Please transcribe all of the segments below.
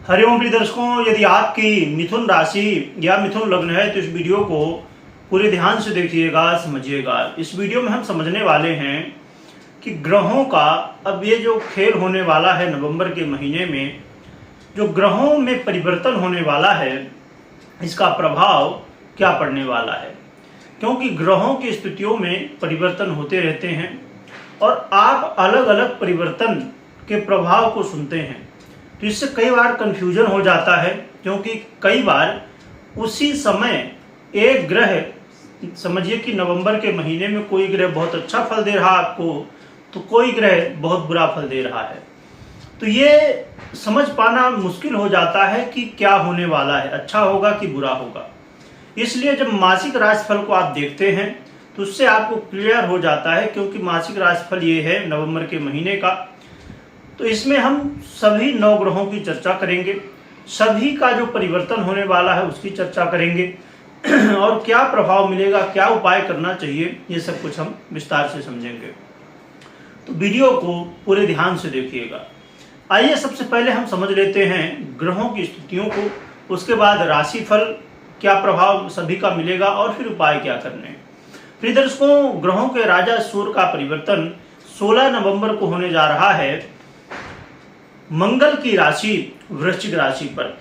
हरिओम प्रिय दर्शकों, यदि आपकी मिथुन राशि या मिथुन लग्न है तो इस वीडियो को पूरे ध्यान से देखिएगा, समझिएगा। इस वीडियो में हम समझने वाले हैं कि ग्रहों का अब ये जो खेल होने वाला है नवंबर के महीने में, जो ग्रहों में परिवर्तन होने वाला है, इसका प्रभाव क्या पड़ने वाला है। क्योंकि ग्रहों की स्थितियों में परिवर्तन होते रहते हैं और आप अलग अलग परिवर्तन के प्रभाव को सुनते हैं, तो इससे कई बार कन्फ्यूजन हो जाता है। क्योंकि कई बार उसी समय एक ग्रह, समझिए कि नवंबर के महीने में कोई ग्रह बहुत अच्छा फल दे रहा है आपको, तो कोई ग्रह बहुत बुरा फल दे रहा है। तो ये समझ पाना मुश्किल हो जाता है कि क्या होने वाला है, अच्छा होगा कि बुरा होगा। इसलिए जब मासिक राशिफल को आप देखते हैं तो उससे आपको क्लियर हो जाता है। क्योंकि मासिक राशिफल ये है नवंबर के महीने का, तो इसमें हम सभी 9 ग्रहों की चर्चा करेंगे, सभी का जो परिवर्तन होने वाला है उसकी चर्चा करेंगे और क्या प्रभाव मिलेगा, क्या उपाय करना चाहिए, ये सब कुछ हम विस्तार से समझेंगे। तो वीडियो को पूरे ध्यान से देखिएगा। आइए सबसे पहले हम समझ लेते हैं ग्रहों की स्थितियों को, उसके बाद राशिफल क्या प्रभाव सभी का मिलेगा और फिर उपाय क्या करने हैं। प्रिय दर्शकों, ग्रहों के राजा सूर्य का परिवर्तन 16 नवंबर को होने जा रहा है मंगल की राशि वृश्चिक राशि पर।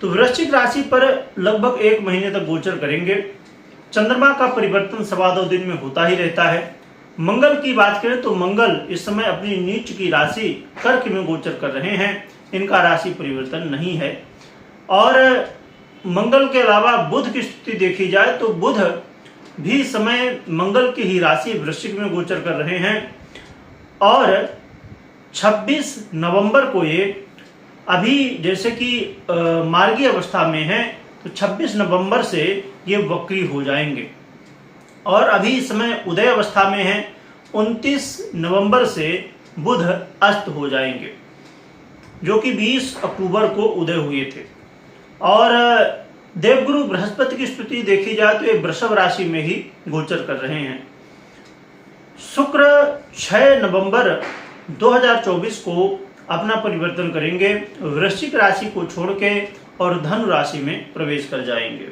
तो वृश्चिक राशि पर लगभग 1 महीने तक गोचर करेंगे। चंद्रमा का परिवर्तन 2.25 दिन में होता ही रहता है। मंगल की बात करें तो मंगल इस समय अपनी नीच की राशि कर्क में गोचर कर रहे हैं, इनका राशि परिवर्तन नहीं है। और मंगल के अलावा बुध की स्थिति देखी जाए तो बुध भी इस समय मंगल की ही राशि वृश्चिक में गोचर कर रहे हैं और 26 नवंबर को ये अभी जैसे कि मार्गी अवस्था में है, तो 26 नवंबर से ये वक्री हो जाएंगे और अभी इस समय उदय अवस्था में है। 29 नवंबर से बुध अस्त हो जाएंगे, जो कि 20 अक्टूबर को उदय हुए थे। और देवगुरु बृहस्पति की स्थिति देखी जाए तो ये वृषभ राशि में ही गोचर कर रहे हैं। शुक्र 6 नवंबर 2024 को अपना परिवर्तन करेंगे, वृश्चिक राशि को छोड़ के और धनु राशि में प्रवेश कर जाएंगे।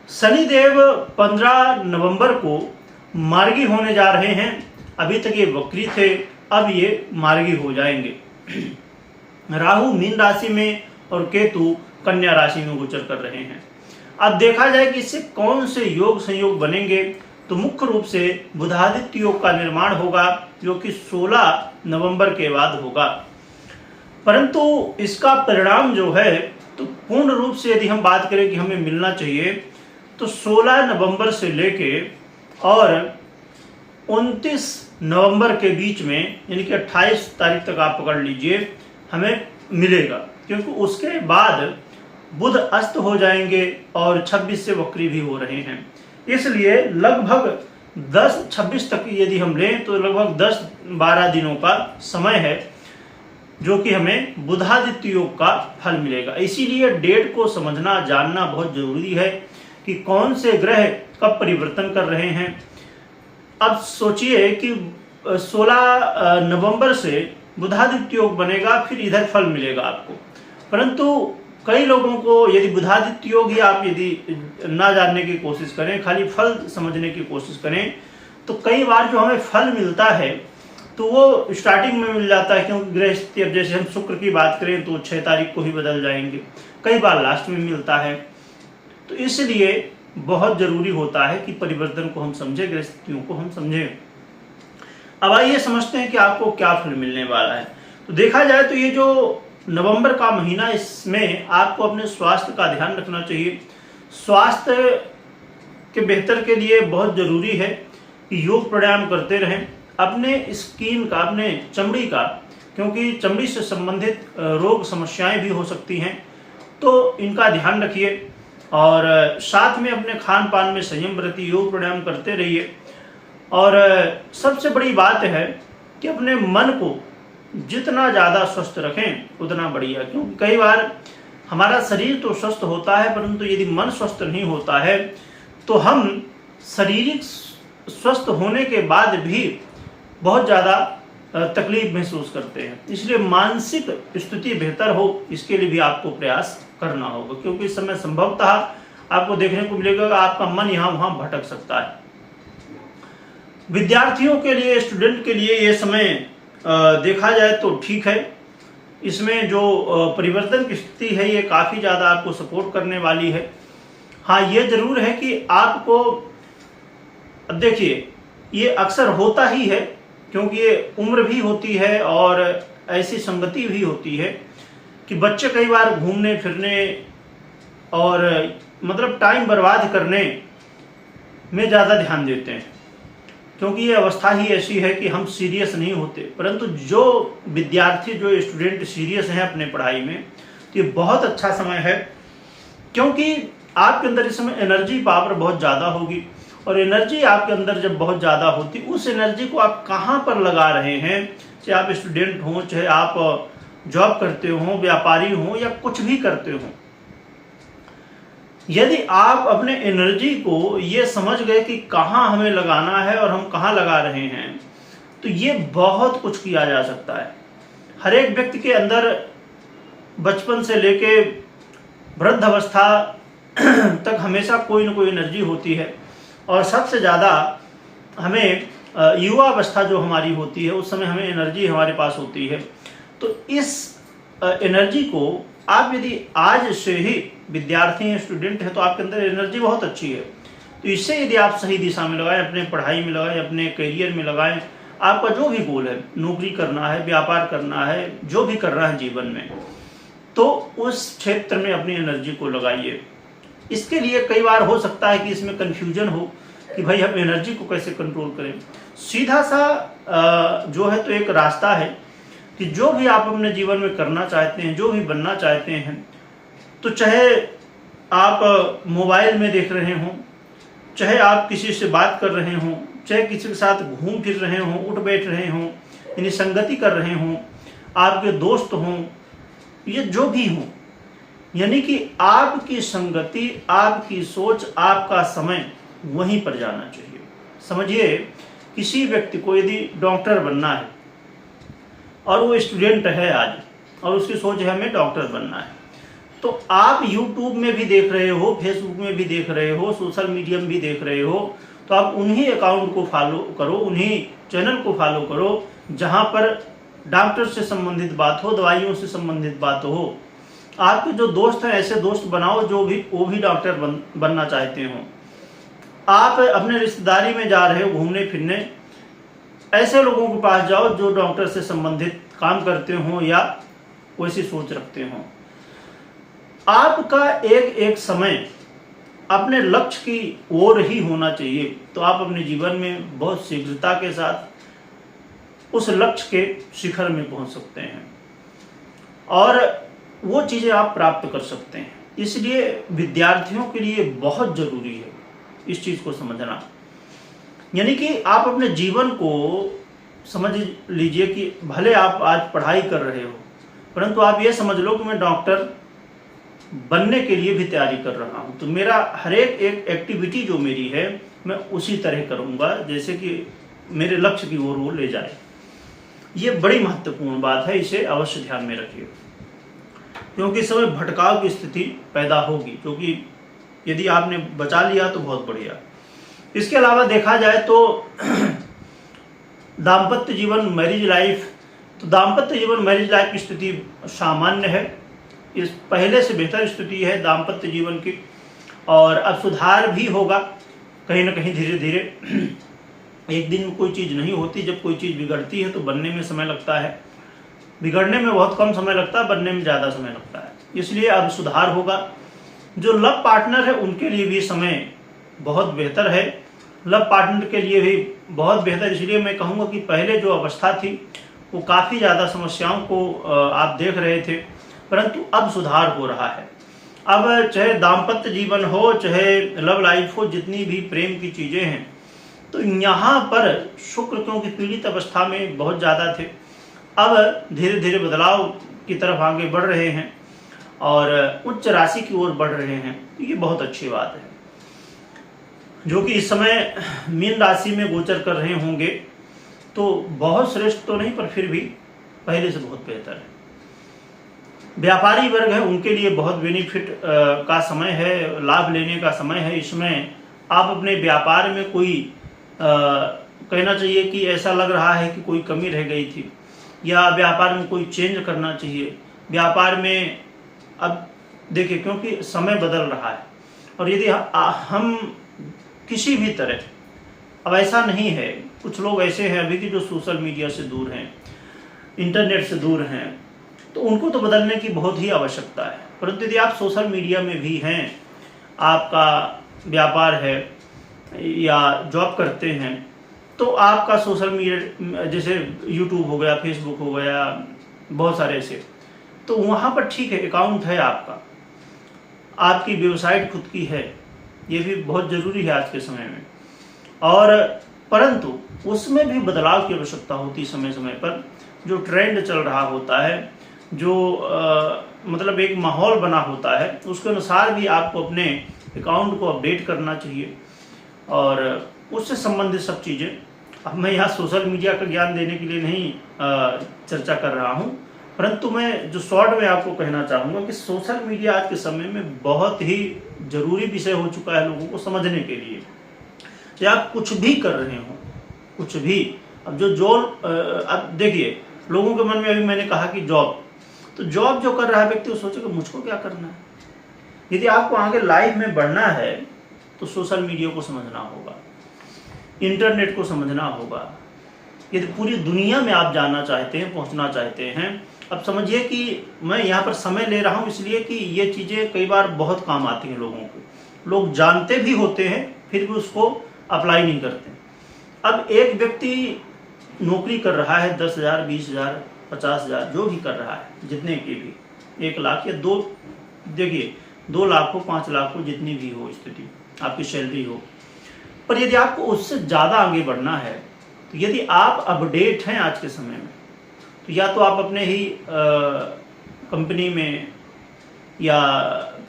शनिदेव 15 नवंबर को मार्गी होने जा रहे हैं। अभी तक ये वक्री थे, अब ये मार्गी हो जाएंगे। राहु मीन राशि में और केतु कन्या राशि में गोचर कर रहे हैं। अब देखा जाए कि इससे कौन से योग संयोग बनेंगे, तो मुख्य रूप से बुधादित्य योग का निर्माण होगा, जो कि 16 नवंबर के बाद होगा। परंतु इसका परिणाम जो है, तो पूर्ण रूप से यदि हम बात करें कि हमें मिलना चाहिए, तो 16 नवंबर से लेके और 29 नवंबर के बीच में, यानी कि 28 तारीख तक आप पकड़ लीजिए, हमें मिलेगा। क्योंकि उसके बाद बुध अस्त हो जाएंगे और 26 से वक्री भी हो रहे हैं। इसलिए लगभग 10-26 तक यदि हम लें तो लगभग 10-12 दिनों का समय है, जो कि हमें बुधादित्य योग का फल मिलेगा। इसीलिए डेट को समझना, जानना बहुत जरूरी है कि कौन से ग्रह कब परिवर्तन कर रहे हैं। अब सोचिए कि 16 नवंबर से बुधादित्य योग बनेगा, फिर इधर फल मिलेगा आपको। परंतु कई लोगों को यदि बुधादित्य योग ही आप यदि ना जानने की कोशिश करें, खाली फल समझने की कोशिश करें, तो कई बार जो हमें फल मिलता है तो वो स्टार्टिंग में मिल जाता है। क्योंकि ग्रह स्थिति, अब जैसे हम शुक्र की बात करें तो 6 तारीख को ही बदल जाएंगे, कई बार लास्ट में मिलता है। तो इसलिए बहुत जरूरी होता है कि परिवर्तन को हम समझें, ग्रह स्थितियों को हम समझें। अब आइए समझते हैं कि आपको क्या फल मिलने वाला है। तो देखा जाए तो ये जो नवंबर का महीना, इसमें आपको अपने स्वास्थ्य का ध्यान रखना चाहिए। स्वास्थ्य के बेहतर के लिए बहुत जरूरी है कि योग प्राणायाम करते रहें। अपने स्किन का, अपने चमड़ी का, क्योंकि चमड़ी से संबंधित रोग समस्याएं भी हो सकती हैं, तो इनका ध्यान रखिए। और साथ में अपने खान पान में संयम बरतिए, योग प्राणायाम करते रहिए। और सबसे बड़ी बात है कि अपने मन को जितना ज़्यादा स्वस्थ रखें उतना बढ़िया। क्योंकि कई बार हमारा शरीर तो स्वस्थ होता है, परंतु यदि मन स्वस्थ नहीं होता है तो हम शारीरिक स्वस्थ होने के बाद भी बहुत ज़्यादा तकलीफ महसूस करते हैं। इसलिए मानसिक स्थिति बेहतर हो, इसके लिए भी आपको प्रयास करना होगा, क्योंकि इस समय संभवतः आपको देखने को मिलेगा कि आपका मन यहाँ वहाँ भटक सकता है। विद्यार्थियों के लिए, स्टूडेंट के लिए ये समय देखा जाए तो ठीक है। इसमें जो परिवर्तन की स्थिति है ये काफ़ी ज़्यादा आपको सपोर्ट करने वाली है। हाँ, ये जरूर है कि आपको, देखिए ये अक्सर होता ही है, क्योंकि ये उम्र भी होती है और ऐसी संगति भी होती है कि बच्चे कई बार घूमने फिरने और मतलब टाइम बर्बाद करने में ज़्यादा ध्यान देते हैं, क्योंकि ये अवस्था ही ऐसी है कि हम सीरियस नहीं होते। परंतु जो विद्यार्थी, जो स्टूडेंट सीरियस हैं अपने पढ़ाई में, तो ये बहुत अच्छा समय है, क्योंकि आपके अंदर इस समय एनर्जी पावर बहुत ज़्यादा होगी। और एनर्जी आपके अंदर जब बहुत ज़्यादा होती, उस एनर्जी को आप कहाँ पर लगा रहे हैं, चाहे आप स्टूडेंट हों, चाहे आप जॉब करते हो, व्यापारी हो, या कुछ भी करते हो, यदि आप अपने एनर्जी को ये समझ गए कि कहाँ हमें लगाना है और हम कहाँ लगा रहे हैं, तो ये बहुत कुछ किया जा सकता है। हर एक व्यक्ति के अंदर बचपन से लेके वृद्ध अवस्था तक हमेशा कोई न कोई एनर्जी होती है, और सबसे ज़्यादा हमें युवा अवस्था जो हमारी होती है, उस समय हमें एनर्जी हमारे पास होती है। तो इस एनर्जी को आप यदि आज से ही विद्यार्थी हैं, स्टूडेंट हैं, तो आपके अंदर एनर्जी बहुत अच्छी है, तो इससे यदि आप सही दिशा में लगाएं, अपने पढ़ाई में लगाएं, अपने करियर में लगाएं, आपका जो भी गोल है, नौकरी करना है, व्यापार करना है, जो भी करना है जीवन में, तो उस क्षेत्र में अपनी एनर्जी को लगाइए। इसके लिए कई बार हो सकता है कि इसमें कन्फ्यूजन हो कि भाई हम एनर्जी को कैसे कंट्रोल करें। सीधा सा जो है तो एक रास्ता है कि जो भी आप अपने जीवन में करना चाहते हैं, जो भी बनना चाहते हैं, तो चाहे आप मोबाइल में देख रहे हों, चाहे आप किसी से बात कर रहे हों, चाहे किसी के साथ घूम फिर रहे हों, उठ बैठ रहे हों, यानी संगति कर रहे हों, आपके दोस्त हों, ये जो भी हों, यानी कि आपकी संगति, आपकी सोच, आपका समय वहीं पर जाना चाहिए। समझिए, किसी व्यक्ति को यदि डॉक्टर बनना है और वो स्टूडेंट है आज, और उसकी सोच है हमें डॉक्टर बनना है, तो आप यूट्यूब में भी देख रहे हो, फेसबुक में भी देख रहे हो, सोशल मीडिया में भी देख रहे हो, तो आप उन्हीं अकाउंट को फॉलो करो, उन्हीं चैनल को फॉलो करो जहाँ पर डॉक्टर से संबंधित बात हो, दवाइयों से संबंधित बात हो। आपके जो दोस्त हैं, ऐसे दोस्त बनाओ जो भी वो भी डॉक्टर बनना चाहते हो। आप अपने रिश्तेदारी में जा रहे हो घूमने फिरने, ऐसे लोगों के पास जाओ जो डॉक्टर से संबंधित काम करते हो या वैसी सोच रखते हो। आपका एक एक समय अपने लक्ष्य की ओर ही होना चाहिए, तो आप अपने जीवन में बहुत शीघ्रता के साथ उस लक्ष्य के शिखर में पहुंच सकते हैं और वो चीज़ें आप प्राप्त कर सकते हैं। इसलिए विद्यार्थियों के लिए बहुत ज़रूरी है इस चीज़ को समझना। यानी कि आप अपने जीवन को समझ लीजिए कि भले आप आज पढ़ाई कर रहे हो, परंतु आप ये समझ लो कि मैं डॉक्टर बनने के लिए भी तैयारी कर रहा हूँ, तो मेरा हर एक एक्टिविटी जो मेरी है मैं उसी तरह करूँगा जैसे कि मेरे लक्ष्य की ओर वो ले जाए। ये बड़ी महत्वपूर्ण बात है, इसे अवश्य ध्यान में रखिए, क्योंकि इस समय भटकाव की स्थिति पैदा होगी, क्योंकि यदि आपने बचा लिया तो बहुत बढ़िया। इसके अलावा देखा जाए तो दाम्पत्य जीवन, मैरिज लाइफ, तो दाम्पत्य जीवन, मैरिज लाइफ की स्थिति सामान्य है, इस पहले से बेहतर स्थिति है दाम्पत्य जीवन की, और अब सुधार भी होगा कहीं ना कहीं धीरे धीरे। एक दिन में कोई चीज़ नहीं होती, जब कोई चीज़ बिगड़ती है तो बनने में समय लगता है, बिगड़ने में बहुत कम समय लगता है, बनने में ज़्यादा समय लगता है, इसलिए अब सुधार होगा। जो लव पार्टनर है उनके लिए भी समय बहुत बेहतर है, लव पार्टनर के लिए भी बहुत बेहतर। इसलिए मैं कहूँगा कि पहले जो अवस्था थी वो काफ़ी ज़्यादा समस्याओं को आप देख रहे थे, परंतु अब सुधार हो रहा है। अब चाहे दाम्पत्य जीवन हो, चाहे लव लाइफ हो, जितनी भी प्रेम की चीज़ें हैं, तो यहाँ पर शुक्र क्योंकि पीड़ित अवस्था में बहुत ज़्यादा थे, अब धीरे धीरे बदलाव की तरफ आगे बढ़ रहे हैं और उच्च राशि की ओर बढ़ रहे हैं। ये बहुत अच्छी बात है। जो कि इस समय मीन राशि में गोचर कर रहे होंगे, तो बहुत श्रेष्ठ तो नहीं, पर फिर भी पहले से बहुत बेहतर है। व्यापारी वर्ग है, उनके लिए बहुत बेनिफिट का समय है, लाभ लेने का समय है। इसमें आप अपने व्यापार में कोई कहना चाहिए कि ऐसा लग रहा है कि कोई कमी रह गई थी, या व्यापार में कोई चेंज करना चाहिए। व्यापार में अब देखिए, क्योंकि समय बदल रहा है, और यदि हम किसी भी तरह, अब ऐसा नहीं है, कुछ लोग ऐसे हैं अभी कि जो सोशल मीडिया से दूर हैं, इंटरनेट से दूर हैं, तो उनको तो बदलने की बहुत ही आवश्यकता है। परंतु यदि आप सोशल मीडिया में भी हैं, आपका व्यापार है या जॉब करते हैं, तो आपका सोशल मीडिया जैसे यूट्यूब हो गया, फेसबुक हो गया, बहुत सारे ऐसे, तो वहाँ पर ठीक है, अकाउंट है आपका, आपकी वेबसाइट खुद की है, ये भी बहुत ज़रूरी है आज के समय में। और परंतु उसमें भी बदलाव की आवश्यकता होती है समय समय पर। जो ट्रेंड चल रहा होता है, जो मतलब एक माहौल बना होता है, उसके अनुसार भी आपको अपने अकाउंट को अपडेट करना चाहिए, और उससे संबंधित सब चीज़ें। अब मैं यहाँ सोशल मीडिया का ज्ञान देने के लिए नहीं चर्चा कर रहा हूँ, परंतु मैं जो शॉर्ट में आपको कहना चाहूँगा कि सोशल मीडिया आज के समय में बहुत ही ज़रूरी विषय हो चुका है लोगों को समझने के लिए। या आप कुछ भी कर रहे हो, कुछ भी, अब अब देखिए, लोगों के मन में अभी मैंने कहा कि जॉब, तो जॉब जो कर रहा है व्यक्ति, वो सोचेगा मुझको क्या करना है। यदि आपको आगे लाइफ में बढ़ना है तो सोशल मीडिया को समझना होगा, इंटरनेट को समझना होगा। यदि पूरी दुनिया में आप जाना चाहते हैं, पहुंचना चाहते हैं, अब समझिए कि मैं यहाँ पर समय ले रहा हूँ इसलिए कि ये चीज़ें कई बार बहुत काम आती हैं लोगों को। लोग जानते भी होते हैं, फिर भी उसको अप्लाई नहीं करते। अब एक व्यक्ति नौकरी कर रहा है 10,000, 20,000, 50,000, जो भी कर रहा है, जितने की भी, 1 लाख या 2, देखिए 2 लाख हो, 5 लाख हो, जितनी भी हो स्थिति, आपकी सैलरी हो, पर यदि आपको उससे ज़्यादा आगे बढ़ना है, तो यदि आप अपडेट हैं आज के समय में, तो या तो आप अपने ही कंपनी में या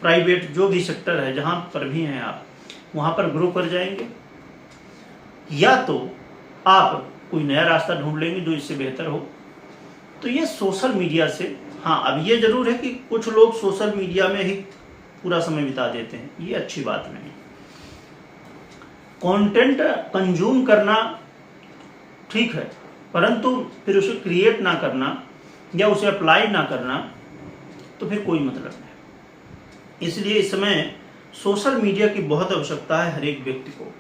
प्राइवेट जो भी सेक्टर है जहाँ पर भी हैं आप, वहाँ पर ग्रो कर जाएंगे, या तो आप कोई नया रास्ता ढूंढ लेंगे जो इससे बेहतर हो। तो ये सोशल मीडिया से, हाँ, अब ये जरूर है कि कुछ लोग सोशल मीडिया में ही पूरा समय बिता देते हैं, ये अच्छी बात नहीं। कंटेंट कंज्यूम करना ठीक है, परंतु फिर उसे क्रिएट ना करना या उसे अप्लाई ना करना, तो फिर कोई मतलब नहीं। इसलिए इस समय सोशल मीडिया की बहुत आवश्यकता है हर एक व्यक्ति को,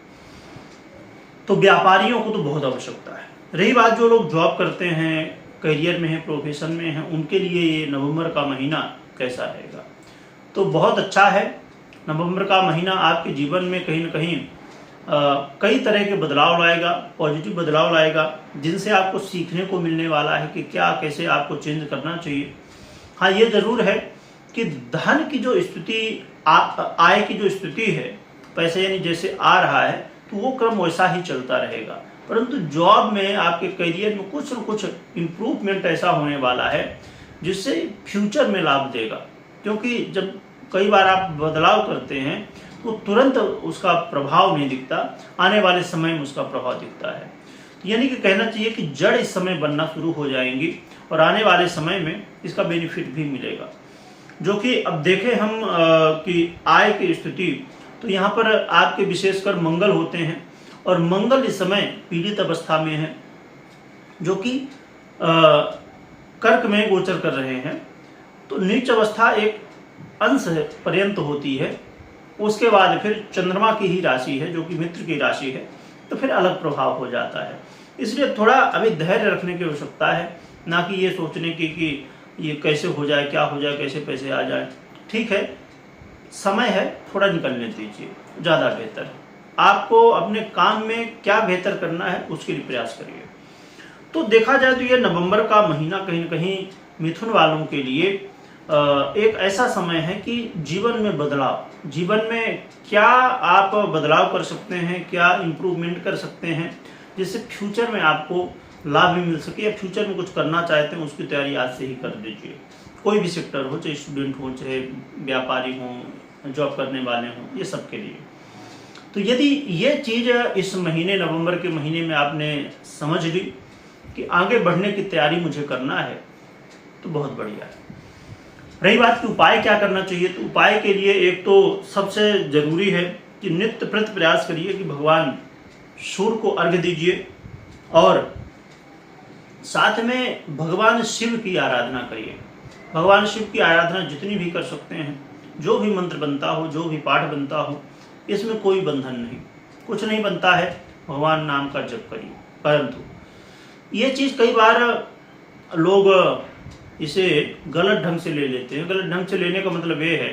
तो व्यापारियों को तो बहुत आवश्यकता है। रही बात जो लोग जॉब करते हैं, करियर में हैं, प्रोफेशन में हैं, उनके लिए ये नवंबर का महीना कैसा रहेगा? तो बहुत अच्छा है। नवंबर का महीना आपके जीवन में कहीं ना कहीं कई तरह के बदलाव लाएगा, पॉजिटिव बदलाव लाएगा, जिनसे आपको सीखने को मिलने वाला है कि क्या कैसे आपको चेंज करना चाहिए। हाँ, ये ज़रूर है कि धन की जो स्थिति, आय की जो स्थिति है, पैसे यानी जैसे आ रहा है, तो वो क्रम वैसा ही चलता रहेगा। परंतु जॉब में, आपके करियर में कुछ न कुछ इम्प्रूवमेंट ऐसा होने वाला है जिससे फ्यूचर में लाभ देगा। क्योंकि जब कई बार आप बदलाव करते हैं तो तुरंत उसका प्रभाव नहीं दिखता, आने वाले समय में उसका प्रभाव दिखता है। यानी कि कहना चाहिए कि जड़ इस समय बनना शुरू हो जाएंगी और आने वाले समय में इसका बेनिफिट भी मिलेगा। जो कि अब देखें हम कि आय की स्थिति, तो यहाँ पर आपके विशेषकर मंगल होते हैं, और मंगल इस समय पीड़ित अवस्था में है, जो कि कर्क में गोचर कर रहे हैं। तो नीच अवस्था एक अंश पर्यंत होती है, उसके बाद फिर चंद्रमा की ही राशि है जो कि मित्र की राशि है, तो फिर अलग प्रभाव हो जाता है। इसलिए थोड़ा अभी धैर्य रखने की आवश्यकता है, ना कि ये सोचने की कि ये कैसे हो जाए, क्या हो जाए, कैसे पैसे आ जाए। ठीक है, समय है, थोड़ा निकलने दीजिए, ज़्यादा बेहतर है। आपको अपने काम में क्या बेहतर करना है उसके लिए प्रयास करिए। तो देखा जाए तो ये नवंबर का महीना कहीं न कहीं मिथुन वालों के लिए एक ऐसा समय है कि जीवन में बदलाव, जीवन में क्या आप बदलाव कर सकते हैं, क्या इम्प्रूवमेंट कर सकते हैं, जिससे फ्यूचर में आपको लाभ भी मिल सके, या फ्यूचर में कुछ करना चाहते हैं उसकी तैयारी आज से ही कर दीजिए। कोई भी सेक्टर हो, चाहे स्टूडेंट हो, चाहे व्यापारी हों, जॉब करने वाले हों, ये सब के लिए। तो यदि ये चीज़ इस महीने, नवंबर के महीने में आपने समझ ली, कि आगे बढ़ने की तैयारी मुझे करना है, तो बहुत बढ़िया है। रही बात कि उपाय क्या करना चाहिए, तो उपाय के लिए एक तो सबसे जरूरी है कि नित्य प्रति प्रयास करिए कि भगवान सूर्य को अर्घ्य दीजिए और साथ में भगवान शिव की आराधना करिए। भगवान शिव की आराधना जितनी भी कर सकते हैं, जो भी मंत्र बनता हो, जो भी पाठ बनता हो, इसमें कोई बंधन नहीं, कुछ नहीं बनता है, भगवान नाम का जप करिए। परंतु ये चीज़ कई बार लोग इसे गलत ढंग से ले लेते हैं। गलत ढंग से लेने का मतलब ये है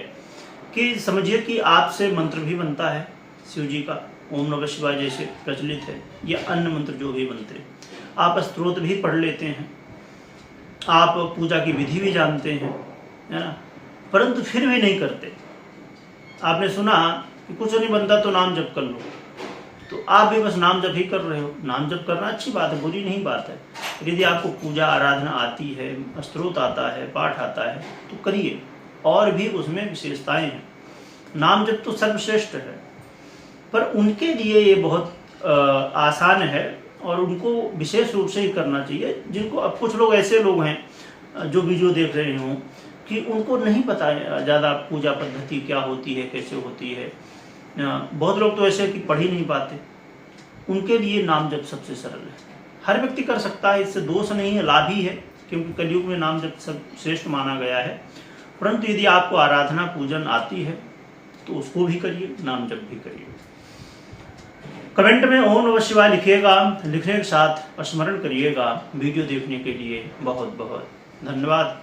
कि समझिए कि आपसे मंत्र भी बनता है शिव जी का, ओम नमः शिवाय जैसे प्रचलित है, या अन्य मंत्र जो भी बनते हैं, आप स्तोत्र भी पढ़ लेते हैं, आप पूजा की विधि भी जानते हैं, है ना, परंतु फिर भी नहीं करते। आपने सुना कि कुछ नहीं बनता तो नाम जप कर लो, तो आप भी बस नाम जप ही कर रहे हो। नाम जप करना अच्छी बात है, बुरी नहीं बात है। यदि आपको पूजा आराधना आती है, स्तोत्र आता है, पाठ आता है, तो करिए, और भी उसमें विशेषताएं हैं। नाम जप तो सर्वश्रेष्ठ है, पर उनके लिए ये बहुत आसान है और उनको विशेष रूप से ही करना चाहिए, जिनको अब कुछ लोग ऐसे लोग हैं जो वीडियो देख रहे हों कि उनको नहीं पता ज़्यादा पूजा पद्धति क्या होती है, कैसे होती है। बहुत लोग तो ऐसे कि पढ़ ही नहीं पाते, उनके लिए नाम जप सबसे सरल है। हर व्यक्ति कर सकता है, इससे दोष नहीं है, लाभ ही है, क्योंकि कलयुग में नाम जप सब श्रेष्ठ माना गया है। परंतु यदि आपको आराधना पूजन आती है तो उसको भी करिए, नाम जप भी करिए। कमेंट में ओम नमः शिवाय लिखिएगा, लिखने के साथ स्मरण करिएगा। वीडियो देखने के लिए बहुत बहुत धन्यवाद।